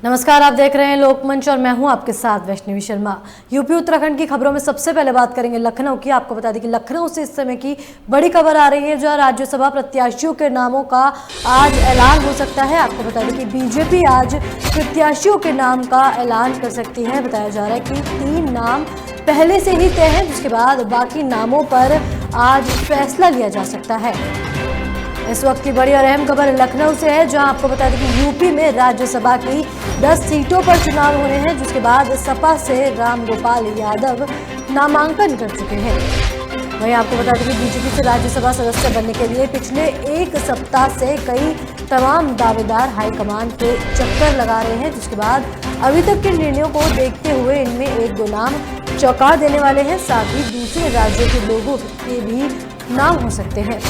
नमस्कार, आप देख रहे हैं लोकमंच और मैं हूं आपके साथ वैष्णवी शर्मा। यूपी उत्तराखंड की खबरों में सबसे पहले बात करेंगे लखनऊ की। आपको बता दें कि लखनऊ से इस समय की बड़ी खबर आ रही है, जहां राज्यसभा प्रत्याशियों के नामों का आज ऐलान हो सकता है। आपको बता दें कि बीजेपी आज प्रत्याशियों के नाम का ऐलान कर सकती है। बताया जा रहा है कि 3 नाम पहले से ही तय है, जिसके बाद बाकी नामों पर आज फैसला लिया जा सकता है। इस वक्त की बड़ी और अहम खबर लखनऊ से है, जहां आपको बता दें कि यूपी में राज्यसभा की 10 सीटों पर चुनाव होने हैं, जिसके बाद सपा से रामगोपाल यादव नामांकन कर चुके हैं। वहीं आपको बता दें कि बीजेपी से राज्यसभा सदस्य बनने के लिए पिछले 1 सप्ताह से कई तमाम दावेदार हाईकमान के चक्कर लगा रहे हैं, जिसके बाद अभी तक के निर्णयों को देखते हुए इनमें 1-2 नाम चौंका देने वाले हैं। साथ ही दूसरे राज्यों के लोगों के भी नाम हो सकते हैं।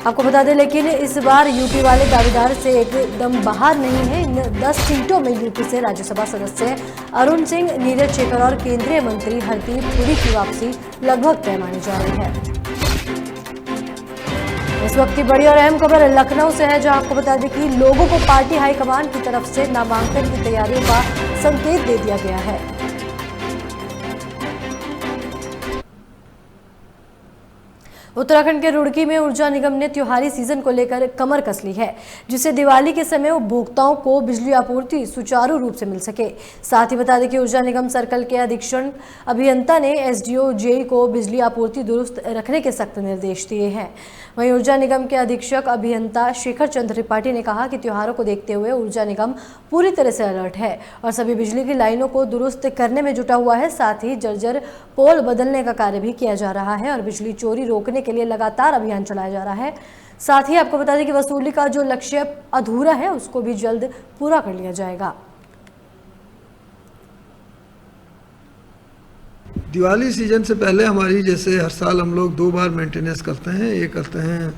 आपको बता दें लेकिन इस बार यूपी वाले दावेदार से एकदम बाहर नहीं है। इन 10 सीटों में यूपी से राज्यसभा सदस्य अरुण सिंह, नीरज शेखर और केंद्रीय मंत्री हरदीप पुरी की वापसी लगभग तय मानी जा रही है। इस वक्त की बड़ी और अहम खबर लखनऊ से है, जहां आपको बता दें कि लोगों को पार्टी हाईकमान की तरफ से नामांकन की तैयारियों का संकेत दे दिया गया है। उत्तराखंड के रुड़की में ऊर्जा निगम ने त्योहारी सीजन को लेकर कमर कस ली है, जिससे दिवाली के समय उपभोक्ताओं को बिजली आपूर्ति सुचारू रूप से मिल सके। साथ ही बता दें कि ऊर्जा निगम सर्कल के अधीक्षण अभियंता ने एसडीओ जेई को बिजली आपूर्ति दुरुस्त रखने के सख्त निर्देश दिए हैं। वहीं ऊर्जा निगम के अधीक्षक अभियंता शेखर चंद्र त्रिपाठी ने कहा कि त्योहारों को देखते हुए ऊर्जा निगम पूरी तरह से अलर्ट है और सभी बिजली की लाइनों को दुरुस्त करने में जुटा हुआ है। साथ ही जर्जर पोल बदलने का कार्य भी किया जा रहा है और बिजली चोरी रोकने के लिए लगातार अभियान चलाया जा रहा है। साथ ही आपको बता दें कि वसूली का जो लक्ष्य अधूरा है उसको भी जल्द पूरा कर लिया जाएगा। दिवाली सीजन से पहले हमारी जैसे हर साल हम लोग 2 बार मेंटेनेंस करते हैं। एक करते हैं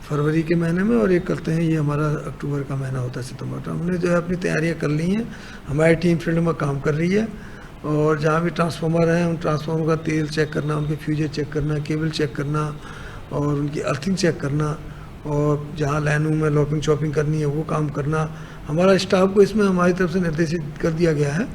फरवरी के महीने में और एक करते हैं ये हमारा अक्टूबर का महीना होता है, सितंबर का। हमने जो है अपनी तैयारियां कर ली हैं। हमारी टीम फील्ड में काम कर रही है और जहाँ भी ट्रांसफार्मर हैं उन ट्रांसफार्मर का तेल चेक करना, उनके फ्यूजर चेक करना, केबल चेक करना और उनकी अर्थिंग चेक करना और जहाँ लाइनों में लॉपिंग चॉपिंग करनी है वो काम करना। हमारा स्टाफ को इसमें हमारी तरफ से निर्देशित कर दिया गया है।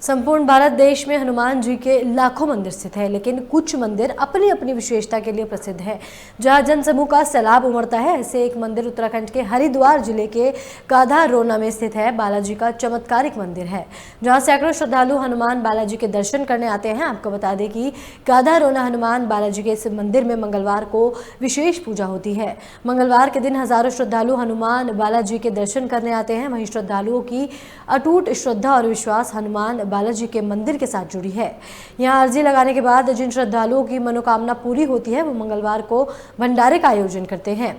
संपूर्ण भारत देश में हनुमान जी के लाखों मंदिर स्थित है, लेकिन कुछ मंदिर अपनी अपनी विशेषता के लिए प्रसिद्ध है, जहां जनसमूह का सैलाब उमड़ता है। ऐसे एक मंदिर उत्तराखंड के हरिद्वार जिले के काधा रोना में स्थित है। बालाजी का चमत्कारिक मंदिर है, जहां सैकड़ों श्रद्धालु हनुमान बालाजी के दर्शन करने आते हैं। आपको बता दें कि काधा रोना हनुमान बालाजी के इस मंदिर में मंगलवार को विशेष पूजा होती है। मंगलवार के दिन हजारों श्रद्धालु हनुमान बालाजी के दर्शन करने आते हैं। वहीं श्रद्धालुओं की अटूट श्रद्धा और विश्वास हनुमान बालाजी के मंदिर के साथ जुड़ी है। यहां अर्जी लगाने के बाद जिन श्रद्धालुओं की मनोकामना पूरी होती है वो मंगलवार को भंडारे का आयोजन करते हैं।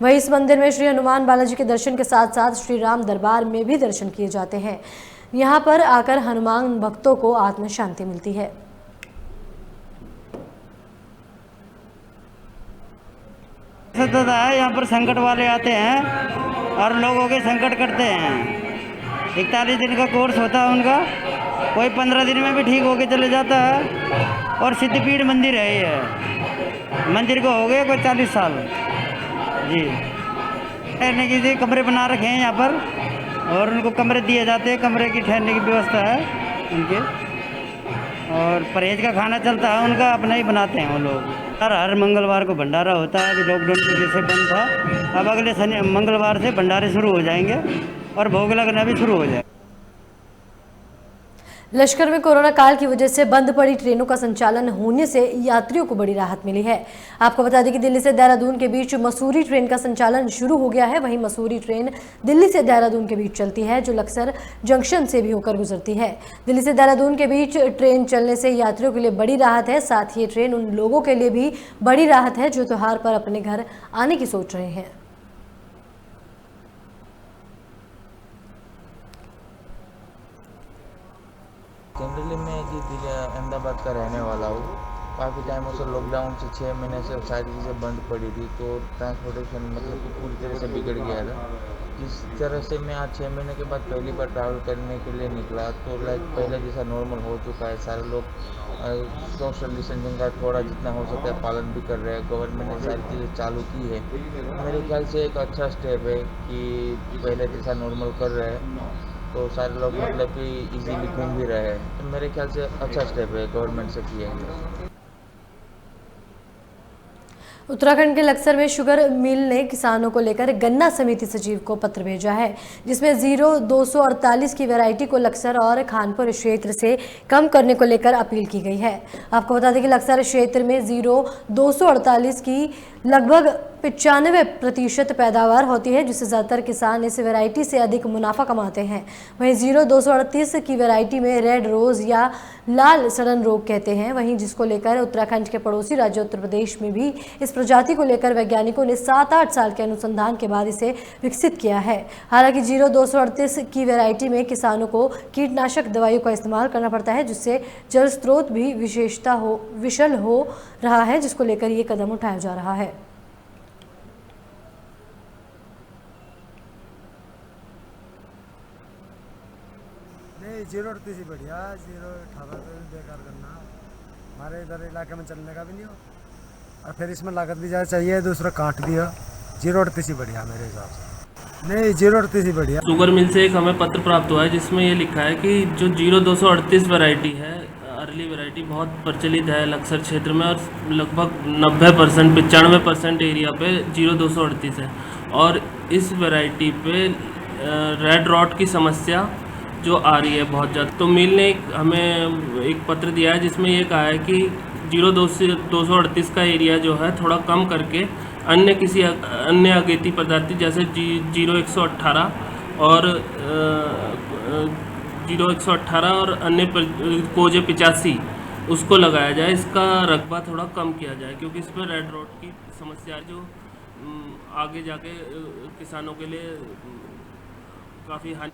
वहीं इस मंदिर में श्री हनुमान बालाजी के दर्शन के साथ साथ श्री राम दरबार में भी दर्शन किए जाते हैं। यहां पर आकर हनुमान भक्तों को आत्म शांति मिलती है। यहाँ पर संकट वाले आते हैं और लोगों के संकट करते हैं। 41 दिन का कोर्स होता है उनका, कोई 15 दिन में भी ठीक होके चले जाता है। और सिद्धपीठ मंदिर है ये, मंदिर को हो गए कोई 40 साल जी। ठहरने के लिए कमरे बना रखे हैं यहाँ पर और उनको कमरे दिए जाते हैं। कमरे की ठहरने की व्यवस्था है उनके और परहेज का खाना चलता है उनका, अपना ही बनाते हैं वो लोग। हर मंगलवार को भंडारा होता है। अभी लॉकडाउन की वजह से बंद था, अब अगले मंगलवार से भंडारे शुरू हो जाएंगे और भोग लगना भी शुरू हो जाए। लश्कर में कोरोना काल की वजह से बंद पड़ी ट्रेनों का संचालन होने से यात्रियों को बड़ी राहत मिली है। आपको बता दें कि दिल्ली से देहरादून के बीच मसूरी ट्रेन का संचालन शुरू हो गया है। वहीं मसूरी ट्रेन दिल्ली से देहरादून के बीच चलती है, जो लक्सर जंक्शन से भी होकर गुजरती है। दिल्ली से देहरादून के बीच ट्रेन चलने से यात्रियों के लिए बड़ी राहत है। साथ ही ये ट्रेन उन लोगों के लिए भी बड़ी राहत है जो त्योहार पर अपने घर आने की सोच रहे हैं। जनरली मैं जी अहमदाबाद का रहने वाला हूँ। काफ़ी टाइमों से लॉकडाउन से 6 महीने से सारी चीज़ें बंद पड़ी थी, तो ट्रांसपोर्टेशन मतलब कि पूरी तरह से बिगड़ गया था। जिस तरह से मैं आज 6 महीने के बाद पहली बार ट्रैवल करने के लिए निकला तो लाइक पहले जैसा नॉर्मल हो चुका है। सारे लोग सोशल डिस्टेंसिंग का थोड़ा जितना हो सकता है पालन भी कर रहे हैं। गवर्नमेंट ने सारी चीज़ें चालू की है। मेरे ख्याल से एक अच्छा स्टेप है कि पहले जैसा नॉर्मल कर रहे हैं तो सारे लोग मतलब कि इजीली घूम भी रहे हैं। तो मेरे ख्याल से अच्छा स्टेप है गवर्नमेंट से किया है। उत्तराखंड के लक्सर में शुगर मिल ने किसानों को लेकर गन्ना समिति सचिव को पत्र भेजा है, जिसमें 0248 की वैरायटी को लक्सर और खानपुर क्षेत्र से कम करने को लेकर अपील की गई है। आपको बता दें कि लक्सर क्षेत्र में 0248 की लगभग 95% पैदावार होती है, जिससे ज़्यादातर किसान इस वैरायटी से अधिक मुनाफा कमाते हैं। वहीं 0238 की वैरायटी में रेड रोज़ या लाल सड़न रोग कहते हैं, वहीं जिसको लेकर उत्तराखंड के पड़ोसी राज्य उत्तर प्रदेश में भी इस प्रजाति को लेकर वैज्ञानिकों ने 7-8 साल के अनुसंधान के बाद इसे विकसित किया है। हालांकि 0238 की वैरायटी में किसानों को कीटनाशक दवाइयों का इस्तेमाल करना पड़ता है, जिससे जल स्रोत भी विषल हो रहा है, जिसको लेकर ये कदम उठाया जा रहा है। नहीं 038 ही बढ़िया, 018 बेकार करना हमारे इधर इलाके में चलने का भी नहीं हो, और फिर इसमें लागत भी ज़्यादा चाहिए, दूसरा काट दिया। 038 ही बढ़िया मेरे हिसाब से। नहीं 038 ही बढ़िया। शुगर मिल से एक हमें पत्र प्राप्त हुआ है जिसमें ये लिखा है कि जो 0238 वैरायटी है, अर्ली वैरायटी बहुत प्रचलित है लक्सर क्षेत्र में और लगभग 90% 95% एरिया पे 0238 है। और इस वैरायटी पे रेड रॉट की समस्या जो आ रही है बहुत ज़्यादा, तो मिल ने हमें एक पत्र दिया है जिसमें ये कहा है कि 0238 का एरिया जो है थोड़ा कम करके अन्य अगेती पदार्थी जैसे 0118 और 0118 और अन्य कोजे 85 उसको लगाया जाए, इसका रकबा थोड़ा कम किया जाए, क्योंकि इस पर रेड रॉट की समस्या जो आगे जाके किसानों के लिए काफ़ी हानि।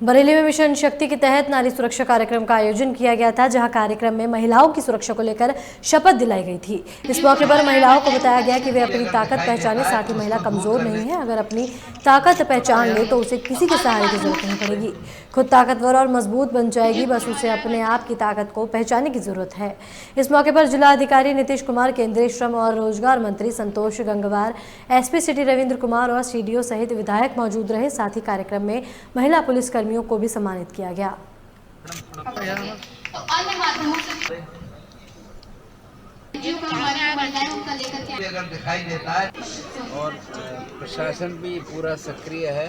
बरेली में मिशन शक्ति के तहत नारी सुरक्षा कार्यक्रम का आयोजन किया गया था, जहां कार्यक्रम में महिलाओं की सुरक्षा को लेकर शपथ दिलाई गई थी। इस मौके पर महिलाओं को बताया गया कि वे अपनी ताकत पहचाने, साथ ही महिला कमजोर नहीं है। अगर अपनी ताकत पहचान ले तो उसे किसी के सहारे की जरूरत नहीं पड़ेगी, खुद ताकतवर और मजबूत बन जाएगी, बस उसे अपने आप की ताकत को पहचानने की जरूरत है। इस मौके पर जिला अधिकारी नीतीश कुमार, केंद्रीय श्रम और रोजगार मंत्री संतोष गंगवार, एसपी सिटी रविंद्र कुमार और सीडीओ सहित विधायक मौजूद रहे। साथ ही कार्यक्रम में महिला पुलिसकर्मियों को भी सम्मानित किया गया। दिखाई देता है और प्रशासन भी पूरा सक्रिय है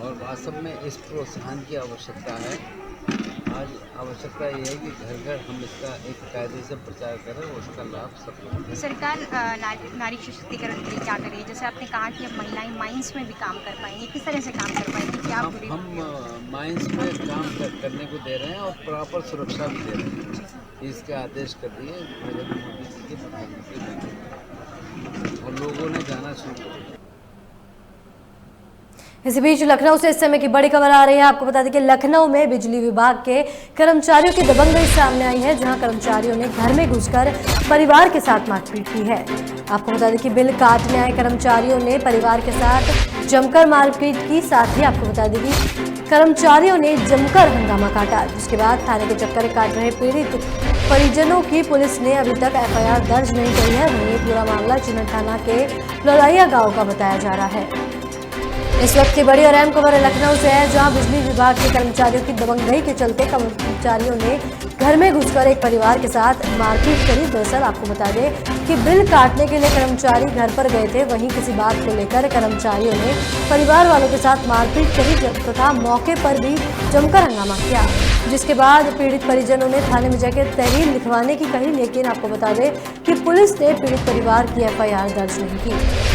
और वास्तव में इस प्रोत्साहन की आवश्यकता है। आज आवश्यकता ये है कि घर घर हम इसका एक कायदे से प्रचार करें, उसका लाभ सबको मिले। सरकार नारी सशक्तिकरण के लिए क्या करे? जैसे आपने कहा कि अब महिलाएं माइंस में भी काम कर पाएंगी, किस तरह से काम कर पाएंगी? क्या हम माइंस में काम करने को दे रहे हैं और प्रॉपर सुरक्षा भी दे रहे हैं। इसके आदेश कर दिए नरेंद्र मोदी जी के प्रधानमंत्री, और लोगों ने जाना शुरू कर दिया। इसी बीच लखनऊ से इस समय की बड़ी खबर आ रही है। आपको बता दें कि लखनऊ में बिजली विभाग के कर्मचारियों की दबंगई सामने आई है, जहां कर्मचारियों ने घर में घुसकर परिवार के साथ मारपीट की है। आपको बता दें कि बिल काटने आए कर्मचारियों ने परिवार के साथ जमकर मारपीट की। साथ ही आपको बता दें कि कर्मचारियों ने जमकर हंगामा काटा, जिसके बाद थाने के चक्कर काट रहे पीड़ित परिजनों की पुलिस ने अभी तक FIR दर्ज नहीं करी है। वहीं पूरा मामला चिन्ह थाना के लड़ाइया गाँव का बताया जा रहा है। इस वक्त की बड़ी और अहम खबर लखनऊ से है, जहां बिजली विभाग के कर्मचारियों की दबंगई के चलते कर्मचारियों ने घर में घुसकर एक परिवार के साथ मारपीट करी। दरअसल आपको बता दें कि बिल काटने के लिए कर्मचारी घर पर गए थे, वहीं किसी बात को लेकर कर्मचारियों ने परिवार वालों के साथ मारपीट करी तथा मौके पर भी जमकर हंगामा किया, जिसके बाद पीड़ित परिजनों ने थाने में जाकर तहरीर लिखवाने की कही, लेकिन आपको बता दें कि पुलिस ने पीड़ित परिवार की FIR दर्ज नहीं की।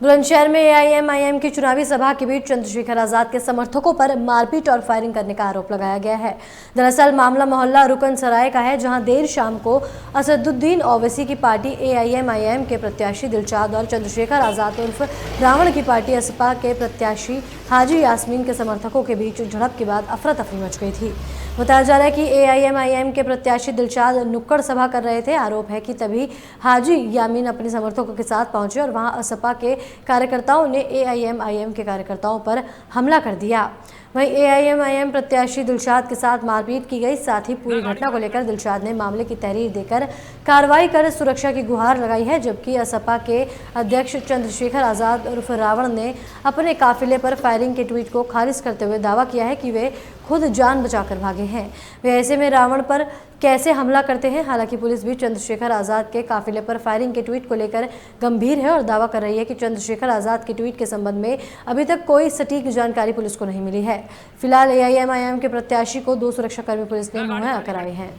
बुलंदशहर में AIMIM की चुनावी सभा के बीच चंद्रशेखर आजाद के समर्थकों पर मारपीट और फायरिंग करने का आरोप लगाया गया है। दरअसल मामला मोहल्ला रुकन सराय का है, जहां देर शाम को असदुद्दीन ओवैसी की पार्टी AIMIM के प्रत्याशी दिलशाद और चंद्रशेखर आजाद उर्फ रावण की पार्टी असपा के प्रत्याशी हाजी यास्मीन के समर्थकों के बीच झड़प के बाद अफरा तफरी मच गई थी। बताया जा रहा है कि AIMIM के प्रत्याशी दिलशाद नुक्कड़ सभा कर रहे थे। आरोप है कि तभी हाजी यामीन अपने समर्थकों के साथ पहुंचे और वहां असपा के कार्यकर्ताओं ने AIMIM के कार्यकर्ताओं पर हमला कर दिया। वहीं AIMIM प्रत्याशी दिलशाद के साथ मारपीट की गई। साथ ही पूरी घटना को लेकर दिलशाद ने मामले की तहरीर देकर कार्रवाई कर सुरक्षा की गुहार लगाई है, जबकि असपा के अध्यक्ष चंद्रशेखर आज़ाद उर्फ रावण ने अपने काफिले पर फायरिंग के ट्वीट को खारिज करते हुए दावा किया है कि वे खुद जान बचाकर भागे हैं। वे ऐसे में रावण पर कैसे हमला करते हैं। हालांकि पुलिस भी चंद्रशेखर आज़ाद के काफिले पर फायरिंग के ट्वीट को लेकर गंभीर है और दावा कर रही है कि चंद्रशेखर आज़ाद के ट्वीट के संबंध में अभी तक कोई सटीक जानकारी पुलिस को नहीं मिली है। फिलहाल AIMIM के प्रत्याशी को 2 सुरक्षाकर्मी पुलिस ने मुहैया कराए हैं।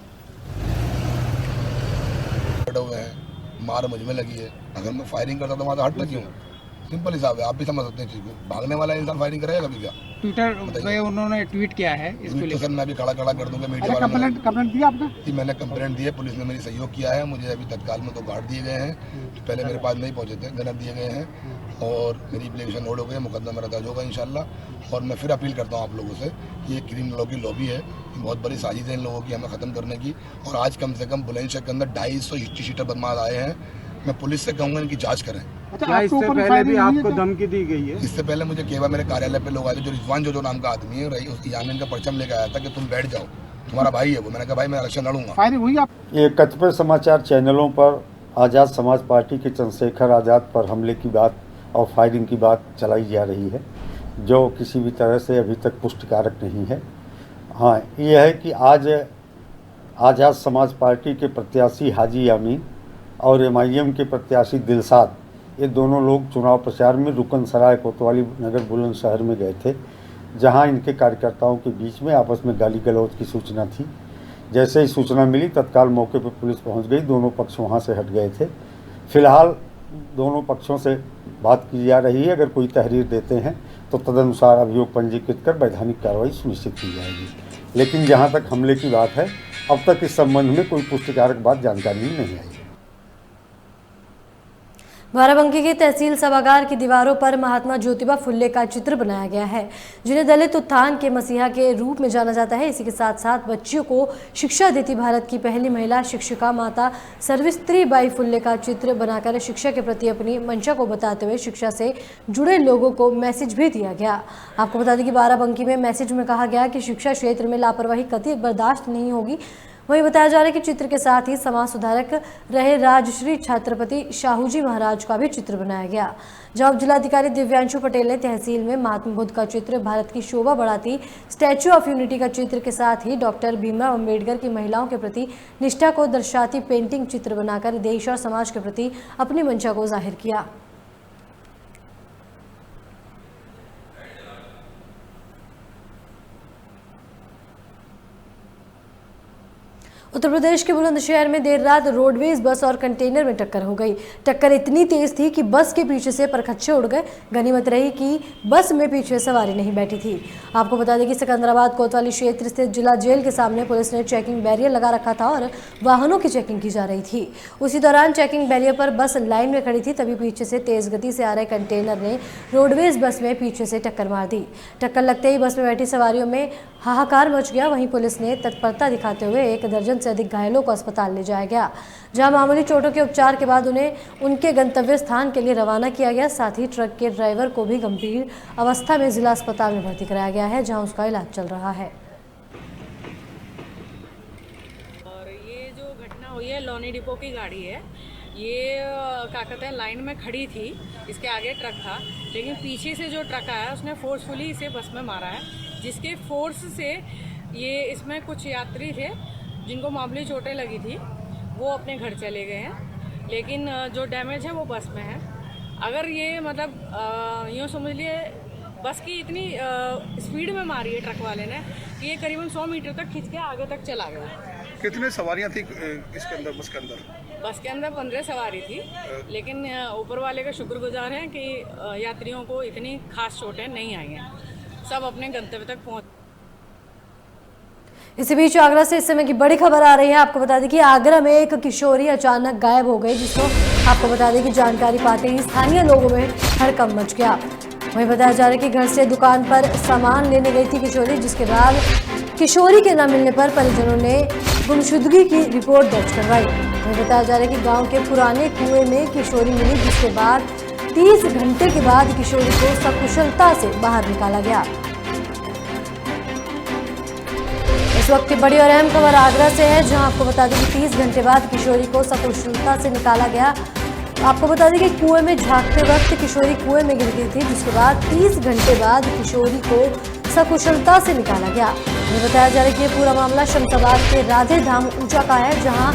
मार मुझ में लगी है, अगर मैं फायरिंग करता तो वहाँ हट लगी हूँ। सिंपल हिसाब है, आप भी समझ सकते हैं चीज़ को। भागने वाला इंसान फायरिंग करेगा कभी क्या? ट्विटर पे उन्होंने ट्वीट किया है इसको तो सर मैं भी खड़ा कर दूंगा मीडिया वालों ने। कंप्लेंट दी आपने? मैंने कंप्लेंट दी है, पुलिस ने मेरी सहयोग किया है। मुझे अभी तत्काल में 2 गार्ड दिए गए हैं, पहले मेरे पास नहीं पहुंचे थे, गनर दिए गए हैं और मेरी एप्लीकेशन लोड हो गई है। मुकदमा मेरा दर्ज होगा इंशाल्लाह। और मैं फिर अपील करता हूँ आप लोगों से कि ये क्रिमिनलों की लॉबी है, बहुत बड़ी साजिश है इन लोगों की हमें ख़त्म करने की। और आज कम से कम बुलंदशहर के अंदर 250 हिस्ट्री शीटर बदमाश आए हैं। मैं पुलिस से कहूँगा इनकी जाँच करें। अच्छा, इससे पहले भी आपको धमकी दी गई है? इससे पहले मुझे केवा मेरे कार्यालय पे लोग आए थे, जो रिजवान जो नाम का आदमी है, रही उसकी यामीन का परचम लेकर आया था कि तुम बैठ जाओ, तुम्हारा भाई है वो। मैंने कहा भाई मैं इलेक्शन लड़ूंगा। फायरिंग हुई आप? ये कतिपय समाचार चैनलों पर आज़ाद समाज पार्टी के चंद्रशेखर आज़ाद पर हमले की बात और फायरिंग की बात चलाई जा रही है, जो किसी भी तरह से अभी तक पुष्टिकारक नहीं है। हाँ, ये है कि आज आज़ाद समाज पार्टी के प्रत्याशी हाजी यामीन और MIM के प्रत्याशी दिलशाद, ये दोनों लोग चुनाव प्रचार में रुकनसराय कोतवाली नगर बुलंदशहर में गए थे, जहां इनके कार्यकर्ताओं के बीच में आपस में गाली गलौज की सूचना थी। जैसे ही सूचना मिली तत्काल मौके पर पुलिस पहुंच गई, दोनों पक्ष वहां से हट गए थे। फिलहाल दोनों पक्षों से बात की जा रही है, अगर कोई तहरीर देते हैं तो तदनुसार अभियोग पंजीकृत कर वैधानिक कार्रवाई सुनिश्चित की जाएगी। लेकिन जहाँ तक हमले की बात है, अब तक इस संबंध में कोई पुष्टिकारक बात जानकारी में नहीं आई। बाराबंकी के तहसील सभागार की दीवारों पर महात्मा ज्योतिबा फुल्ले का चित्र बनाया गया है, जिन्हें दलित उत्थान के मसीहा के रूप में जाना जाता है। इसी के साथ साथ बच्चियों को शिक्षा देती भारत की पहली महिला शिक्षिका माता सर्वित्री बाई फुल्ले का चित्र बनाकर शिक्षा के प्रति अपनी मंशा को बताते हुए शिक्षा से जुड़े लोगों को मैसेज भी दिया गया। आपको बता दें कि बाराबंकी में मैसेज में कहा गया कि शिक्षा क्षेत्र में लापरवाही कतई बर्दाश्त नहीं होगी। वहीं बताया जा रहा है कि चित्र के साथ ही समाज सुधारक रहे राजश्री छत्रपति शाहूजी महाराज का भी चित्र बनाया गया। जब जिलाधिकारी दिव्यांशु पटेल ने तहसील में महात्मा बुद्ध का चित्र, भारत की शोभा बढ़ाती स्टैच्यू ऑफ यूनिटी का चित्र के साथ ही डॉक्टर भीमराव अम्बेडकर की महिलाओं के प्रति निष्ठा को दर्शाती पेंटिंग चित्र बनाकर देश और समाज के प्रति अपनी मंशा को जाहिर किया। उत्तर प्रदेश के बुलंदशहर में देर रात रोडवेज बस और कंटेनर में टक्कर हो गई। टक्कर इतनी तेज थी कि बस के पीछे से परखच्चे उड़ गए। गनीमत रही कि बस में पीछे सवारी नहीं बैठी थी। आपको बता दें कि सिकंदराबाद कोतवाली क्षेत्र स्थित जिला जेल के सामने पुलिस ने चेकिंग बैरियर लगा रखा था और वाहनों की चेकिंग की जा रही थी। उसी दौरान चेकिंग बैरियर पर बस लाइन में खड़ी थी, तभी पीछे से तेज गति से आ रहे कंटेनर ने रोडवेज बस में पीछे से टक्कर मार दी। टक्कर लगते ही बस में बैठी सवारियों में हाहाकार मच गया। वहीं पुलिस ने तत्परता दिखाते हुए 1 दर्जन से अधिक घायलों को अस्पताल ले जाया गया, जहां मामूली चोटों के उपचार के बाद उन्हें उनके गंतव्य स्थान के लिए रवाना किया गया। साथ ही ट्रक के ड्राइवर को भी गंभीर अवस्था में जिला अस्पताल में भर्ती कराया गया है, जहां उसका इलाज चल रहा है। और ये जो घटना हुई है, लोनी डिपो की गाड़ी है। ये क्या कहते हैं, लाइन में खड़ी थी, इसके आगे ट्रक था, लेकिन पीछे से जो ट्रक आया उसने फोर्सफुली इसे बस में मारा है, जिसके फोर्स से ये इसमें कुछ यात्री थे जिनको मामूली चोटें लगी थी, वो अपने घर चले गए हैं। लेकिन जो डैमेज है वो बस में है। अगर ये मतलब यूँ समझ लिए बस की इतनी स्पीड में मारी है ट्रक वाले ने कि ये करीबन 100 मीटर तक खींच के आगे तक चला गया। कितने सवारियां थी इसके अंदर, बस के अंदर? बस के अंदर 15 सवारी थी, लेकिन ऊपर वाले का शुक्रगुजार हैं कि यात्रियों को इतनी खास चोटें नहीं आई हैं, सब अपने गंतव्य तक पहुँच। इसी बीच आगरा से इस समय की बड़ी खबर आ रही है। आपको बता दें कि आगरा में एक किशोरी अचानक गायब हो गई, जिसको आपको बता दें कि जानकारी पाते ही स्थानीय लोगों में हड़कंप मच गया। वहीं बताया जा रहा है कि घर से दुकान पर सामान लेने गई थी किशोरी, जिसके बाद किशोरी के न मिलने पर परिजनों ने गुमशुदगी की रिपोर्ट दर्ज करवाई। हमें बताया जा रहा है कि गांव के पुराने कुएं में किशोरी मिली, जिसके बाद 30 घंटे के बाद किशोरी को सकुशलता से बाहर निकाला गया। इस वक्त की बड़ी और अहम खबर आगरा से है, जहां आपको बता दें कि 30 घंटे बाद किशोरी को सकुशलता से निकाला गया। आपको बता दें कि कुएं में झांकते वक्त किशोरी कुएं में गिर गई थी, जिसके बाद 30 घंटे बाद किशोरी को सकुशलता से निकाला गया। ये बताया जा रहा है कि ये पूरा मामला शमशाबाद के राधे धाम ऊंचा का है, जहां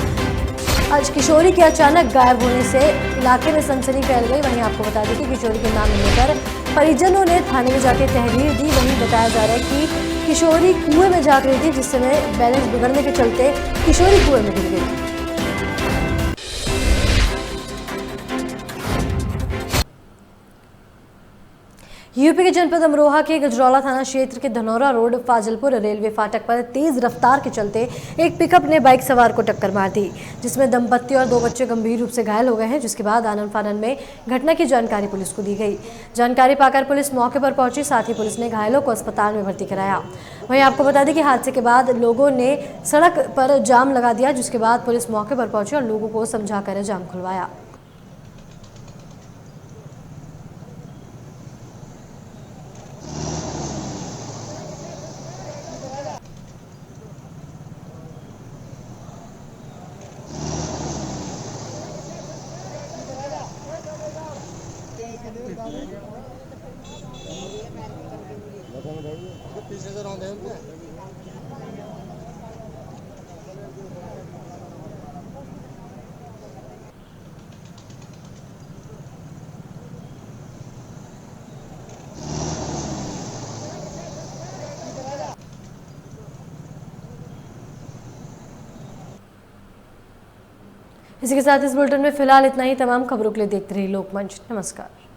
आज किशोरी के अचानक गायब होने से इलाके में सनसनी फैल गई। वहीं आपको बता दें कि किशोरी के नाम मिलने पर परिजनों ने थाने में जाकर तहरीर दी। वहीं बताया जा रहा है कि किशोरी कुएं में झांक रही थी, जिस समय बैलेंस बिगड़ने के चलते किशोरी कुएं में गिर गई। यूपी के जनपद अमरोहा के गजरौला थाना क्षेत्र के धनौरा रोड फाजिलपुर रेलवे फाटक पर तेज रफ्तार के चलते एक पिकअप ने बाइक सवार को टक्कर मार दी, जिसमें दंपत्ति और 2 बच्चे गंभीर रूप से घायल हो गए हैं। जिसके बाद आनन फानन में घटना की जानकारी पुलिस को दी गई। जानकारी पाकर पुलिस मौके पर पहुंची, साथ ही पुलिस ने घायलों को अस्पताल में भर्ती कराया। वहीं आपको बता दें कि हादसे के बाद लोगों ने सड़क पर जाम लगा दिया, जिसके बाद पुलिस मौके पर पहुंची और लोगों को समझाकर जाम खुलवाया। इसी के साथ इस बुलेटिन में फिलहाल इतना ही। तमाम खबरों के लिए देखते रहिए लोकमंच। नमस्कार।